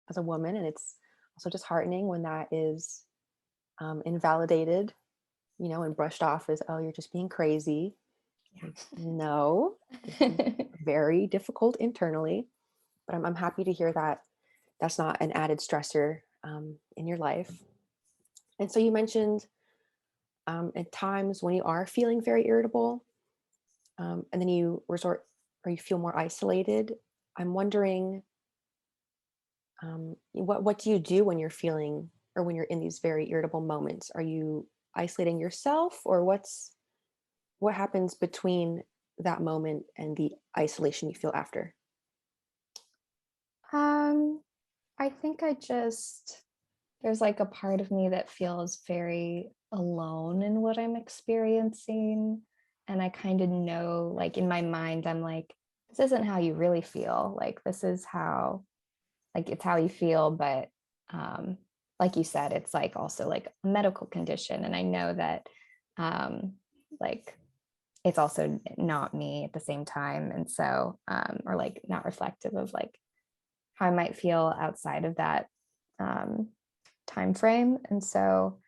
as a woman, and it's also disheartening when that is invalidated, and brushed off as, oh, you're just being crazy. Yeah. No, this is very difficult internally, but I'm happy to hear that that's not an added stressor in your life. And so you mentioned at times when you are feeling very irritable, and then you resort or you feel more isolated. I'm wondering, what do you do when you're feeling or when you're in these very irritable moments? Are you isolating yourself, or what happens between that moment and the isolation you feel after? Um, I think there's like a part of me that feels very alone in what I'm experiencing. And I kind of know, like in my mind, I'm like, this isn't how you really feel. Like, this is how, like, it's how you feel. But like you said, it's like also like a medical condition. And I know that, like, it's also not me at the same time. And so, or like not reflective of like how I might feel outside of that um, time frame. And so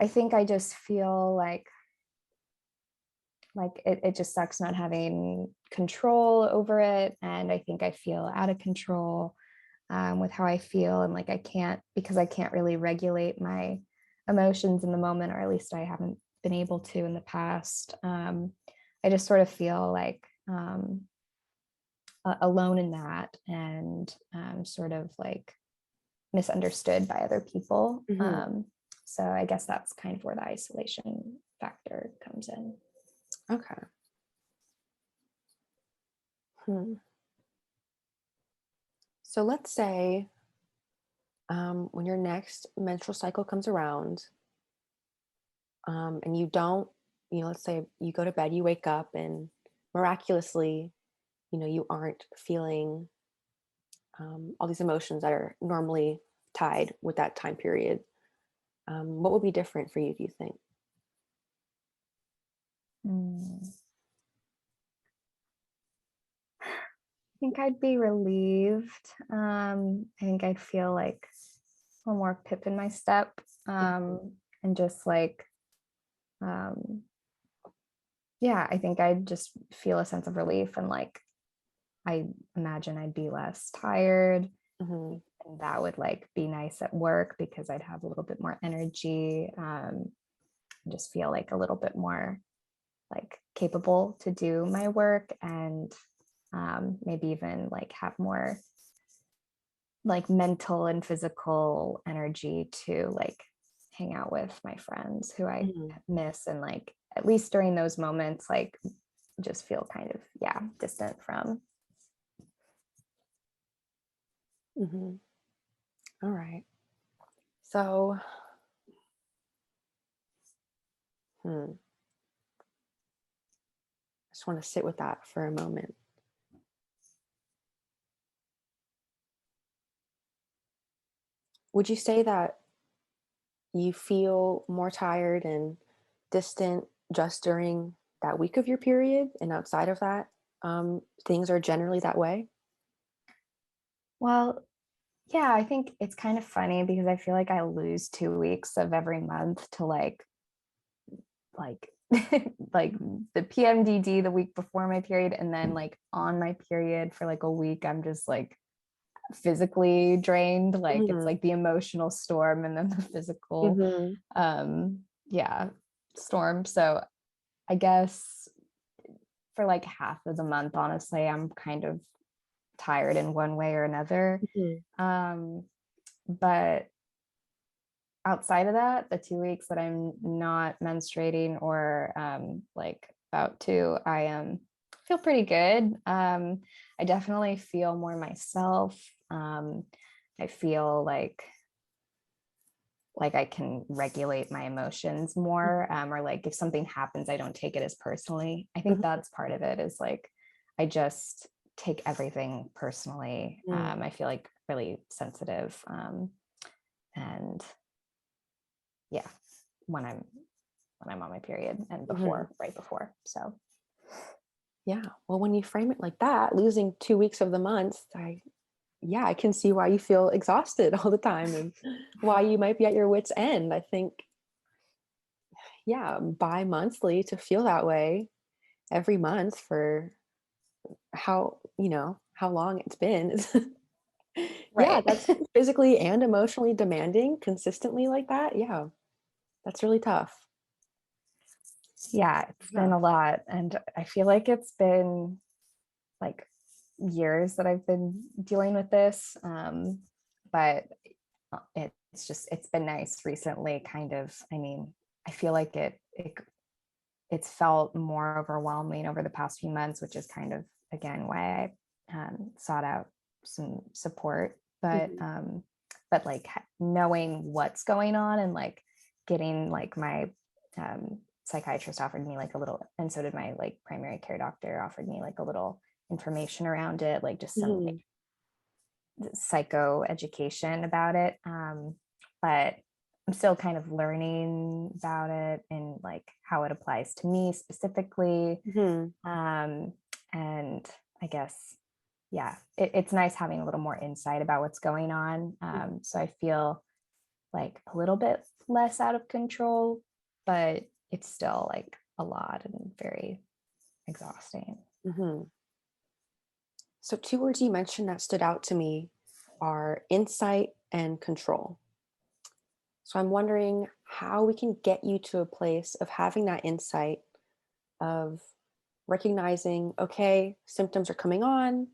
I think I just feel like it just sucks not having control over it. And I think I feel out of control with how I feel. And like because I can't really regulate my emotions in the moment, or at least I haven't been able to in the past. I just sort of feel like alone in that, and sort of like misunderstood by other people. Hmm. So I guess that's kind of where the isolation factor comes in. Okay. Hmm. So let's say when your next menstrual cycle comes around, and you don't, let's say you go to bed, you wake up, and miraculously, you aren't feeling all these emotions that are normally tied with that time period. What would be different for you, do you think? Mm. I think I'd be relieved. I think I'd feel like a little more pip in my step, and just like, um, yeah, I think I'd just feel a sense of relief, and like I imagine I'd be less tired, Hmm. and that would like be nice at work because I'd have a little bit more energy, and just feel like a little bit more like capable to do my work, and maybe even like have more like mental and physical energy to like hang out with my friends who I Hmm. miss, and like at least during those moments like just feel kind of, yeah, distant from. Hmm. All right. So, I just want to sit with that for a moment. Would you say that you feel more tired and distant just during that week of your period, and outside of that, things are generally that way? Well, yeah, I think it's kind of funny because I feel like I lose 2 weeks of every month to like like the PMDD the week before my period, and then like on my period for like a week I'm just like physically drained. Like it's Hmm. like the emotional storm and then the physical Hmm. yeah, storm. So I guess for like half of the month, honestly, I'm kind of tired in one way or another. Hmm. um but outside of that, the 2 weeks that I'm not menstruating or like about to, I feel pretty good. I definitely feel more myself. I feel like I can regulate my emotions more, or like if something happens, I don't take it as personally. I think Hmm. that's part of it, is like I just take everything personally. Hmm. I feel like really sensitive, and yeah, when I'm on my period and Hmm. right before. So Yeah. Well, when you frame it like that, losing 2 weeks of the month, I yeah, I can see why you feel exhausted all the time and why you might be at your wit's end. I think, yeah, bi-monthly to feel that way every month for how long it's been. Yeah, Right. that's physically and emotionally demanding consistently like that. Yeah, that's really tough. Yeah, it's been Yeah. a lot. And I feel like it's been like years that I've been dealing with this. But it's been nice recently, kind of. I mean, I feel like it's felt more overwhelming over the past few months, which is kind of again why I sought out some support. Mhm. But like knowing what's going on and like getting like my psychiatrist offered me like a little, and so did my like primary care doctor offered me like a little information around it, like just some Mhm. psycho education about it. But I'm still kind of learning about it and like how it applies to me specifically. Mhm. Um, and I guess, yeah, it's nice having a little more insight about what's going on. So I feel like a little bit less out of control, but it's still like a lot and very exhausting. Mhm. So, two words you mentioned that stood out to me are insight and control. So, I'm wondering how we can get you to a place of having that insight, of recognizing, okay, symptoms are coming on.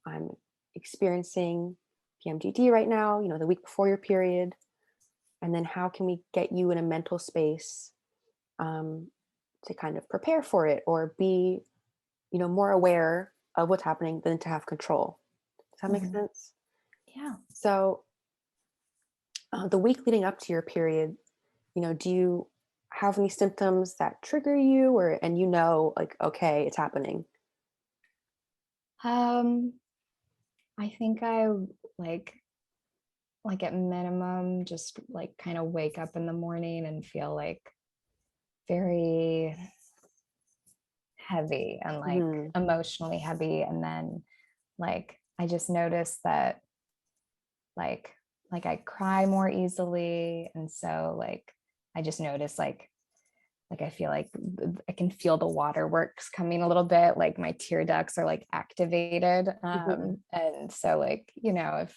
I'm experiencing PMDD right now, the week before your period. And then how can we get you in a mental space um, to kind of prepare for it or be, more aware of what's happening than to have control? Does that make Mhm. sense? Yeah. So, the week leading up to your period, do you have any symptoms that trigger you, or and like, okay, it's happening? Um, I think I like at minimum just like kind of wake up in the morning and feel like very heavy and like Hmm. emotionally heavy. And then like I just noticed that like I cry more easily. And so like I just noticed like I feel like I can feel the waterworks coming a little bit, like my tear ducts are like activated. Hmm. And so like, if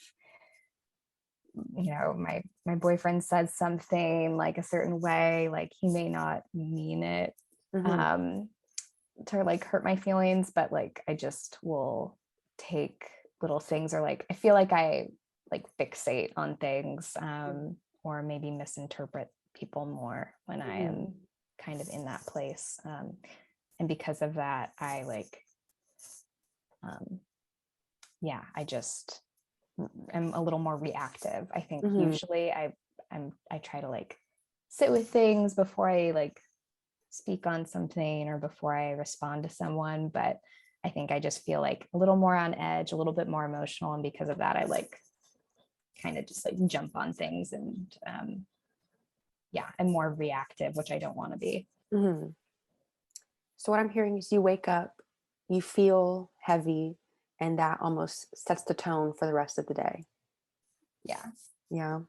my boyfriend says something like a certain way, like he may not mean it Hmm. um to like hurt my feelings, but like I just will take little things, or like I feel like I like fixate on things, or maybe misinterpret people more when I Hmm. am kind of in that place. And because of that, I like um yeah, I just am a little more reactive. I think Hmm. usually I try to like sit with things before I like speak on something or before I respond to someone, but I think I just feel like a little more on edge, a little bit more emotional, and because of that I like kind of just like jump on things, and yeah, I'm more reactive, which I don't want to be. Hmm. So what I'm hearing is you wake up, you feel heavy, and that almost sets the tone for the rest of the day. Yeah. Yeah.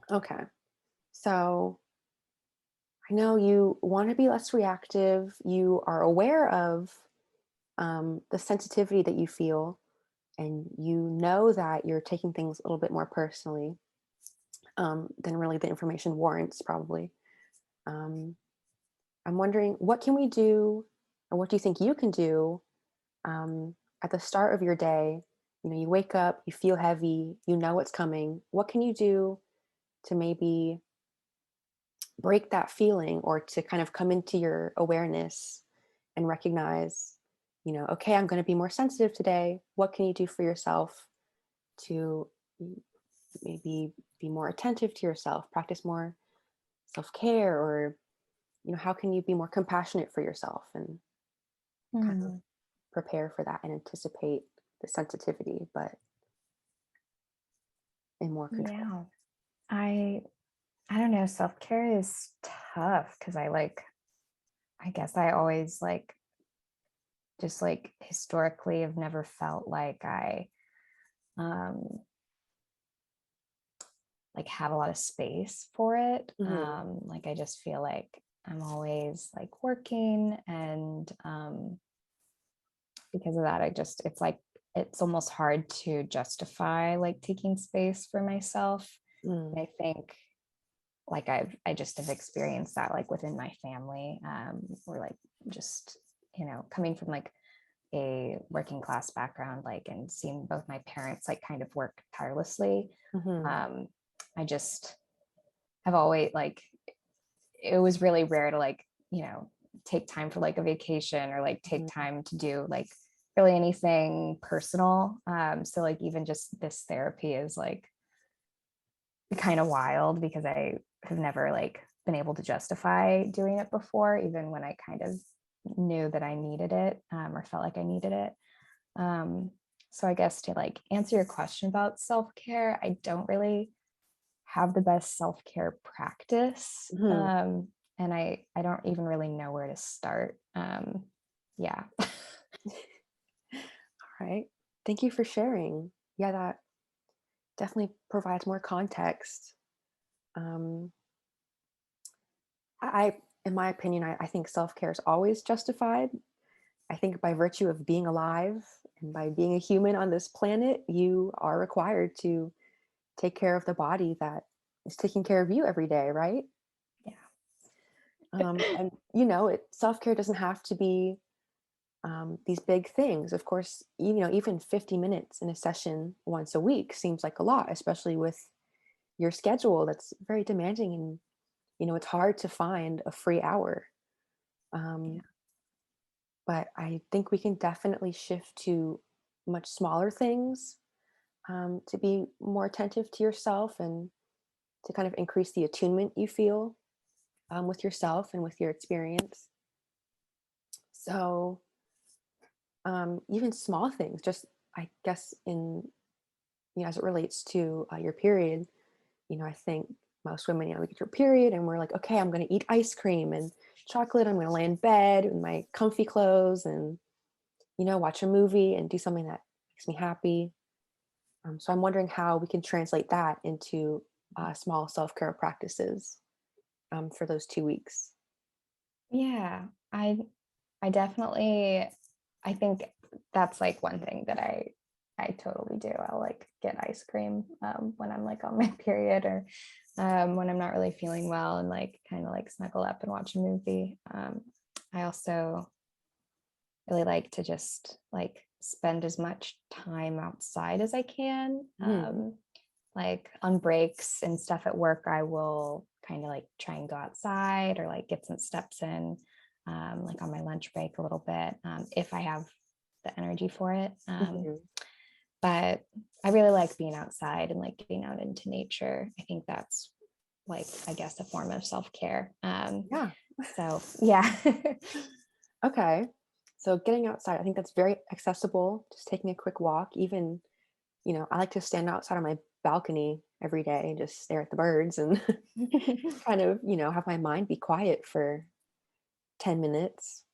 Okay. So I know you want to be less reactive. You are aware of the sensitivity that you feel, and you know that you're taking things a little bit more personally than really the information warrants, probably. Um, I'm wondering, what can we do, or what do you think you can do at the start of your day? You wake up, you feel heavy, you know what's coming. What can you do to maybe break that feeling, or to kind of come into your awareness and recognize, okay, I'm going to be more sensitive today. What can you do for yourself to maybe be more attentive to yourself, practice more self-care, or how can you be more compassionate for yourself and kind of Hmm. prepare for that and anticipate the sensitivity, but in more control? Yeah. I don't know, self-care is tough because I guess I always just like historically have never felt like I um, like have a lot of space for it. Hmm. Like I just feel like I'm always like working, and because of that, it's like it's almost hard to justify like taking space for myself. Mm. And I think like I just have experienced that like within my family, or like just coming from like a working class background, like, and seeing both my parents like kind of work tirelessly. Hmm. um I just have always like, it was really rare to like take time for like a vacation, or like take Hmm. time to do like really anything personal. So like even just this therapy is like kind of wild, because I have never like been able to justify doing it before, even when I kind of knew that I needed it, or felt like I needed it. Um, so I guess to like answer your question about self-care, I don't really have the best self-care practice. Hmm. And I don't even really know where to start. Yeah. All right. Thank you for sharing. Yeah, that definitely provides more context. Um, in my opinion, I think self care is always justified. I think by virtue of being alive and by being a human on this planet, you are required to take care of the body that is taking care of you every day, right? Yeah. And self care doesn't have to be these big things. Of course, even 50 minutes in a session once a week seems like a lot, especially with your schedule that's very demanding, and it's hard to find a free hour. Yeah. Um, but I think we can definitely shift to much smaller things, to be more attentive to yourself and to kind of increase the attunement you feel, with yourself and with your experience. So, even small things, just I guess as it relates to your period, I think most women, we get your period and we're like, okay, I'm going to eat ice cream and chocolate. I'm going to lay in bed in my comfy clothes and, watch a movie and do something that makes me happy. So I'm wondering how we can translate that into small self care practices, for those 2 weeks. Yeah. I definitely, I think that's like one thing that I totally do. I'll like get ice cream when I'm like on my period, or when I'm not really feeling well, and like kind of like snuggle up and watch a movie. I also really like to just like spend as much time outside as I can. Mhm. Like on breaks and stuff at work, I will kind of like try and go outside, or like get some steps in, like on my lunch break a little bit, if I have the energy for it. Mhm. But I really like being outside and like getting out into nature. I think that's like, I guess, a form of self care. Yeah. So yeah. Okay. So getting outside, I think that's very accessible. Just taking a quick walk. Even, I like to stand outside on my balcony every day and just stare at the birds and kind of, have my mind be quiet for 10 minutes.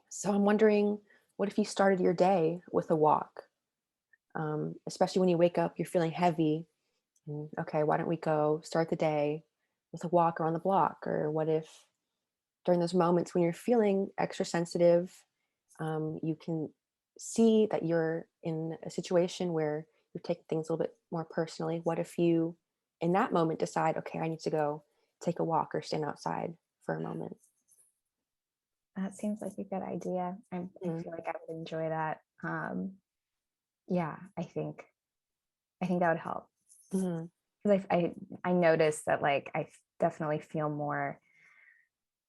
So I'm wondering, what if you started your day with a walk? Especially when you wake up, you're feeling heavy. And, okay, why don't we go start the day with a walk around the block? Or what if during those moments when you're feeling extra sensitive, you can see that you're in a situation where you're taking things a little bit more personally? What if you, in that moment, decide, okay, I need to go take a walk or stand outside for a moment? That seems like a good idea. I Mm. feel like I would enjoy that. Yeah, I think that would help, Mhm. because I noticed that like I definitely feel more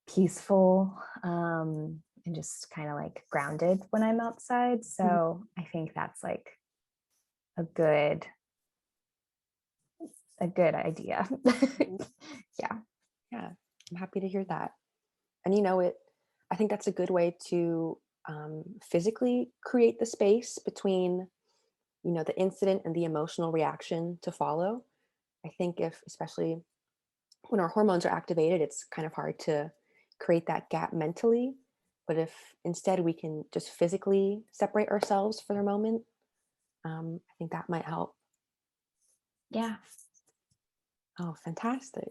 peaceful, and just kind of like grounded when I'm outside. Mhm. So I think that's like a good a good idea. Mhm. Yeah. Yeah, I'm happy to hear that. And I think that's a good way to physically create the space between, the incident and the emotional reaction to follow. I think if, especially when our hormones are activated, it's kind of hard to create that gap mentally. But if instead we can just physically separate ourselves for a moment, I think that might help. Yeah. Oh, fantastic.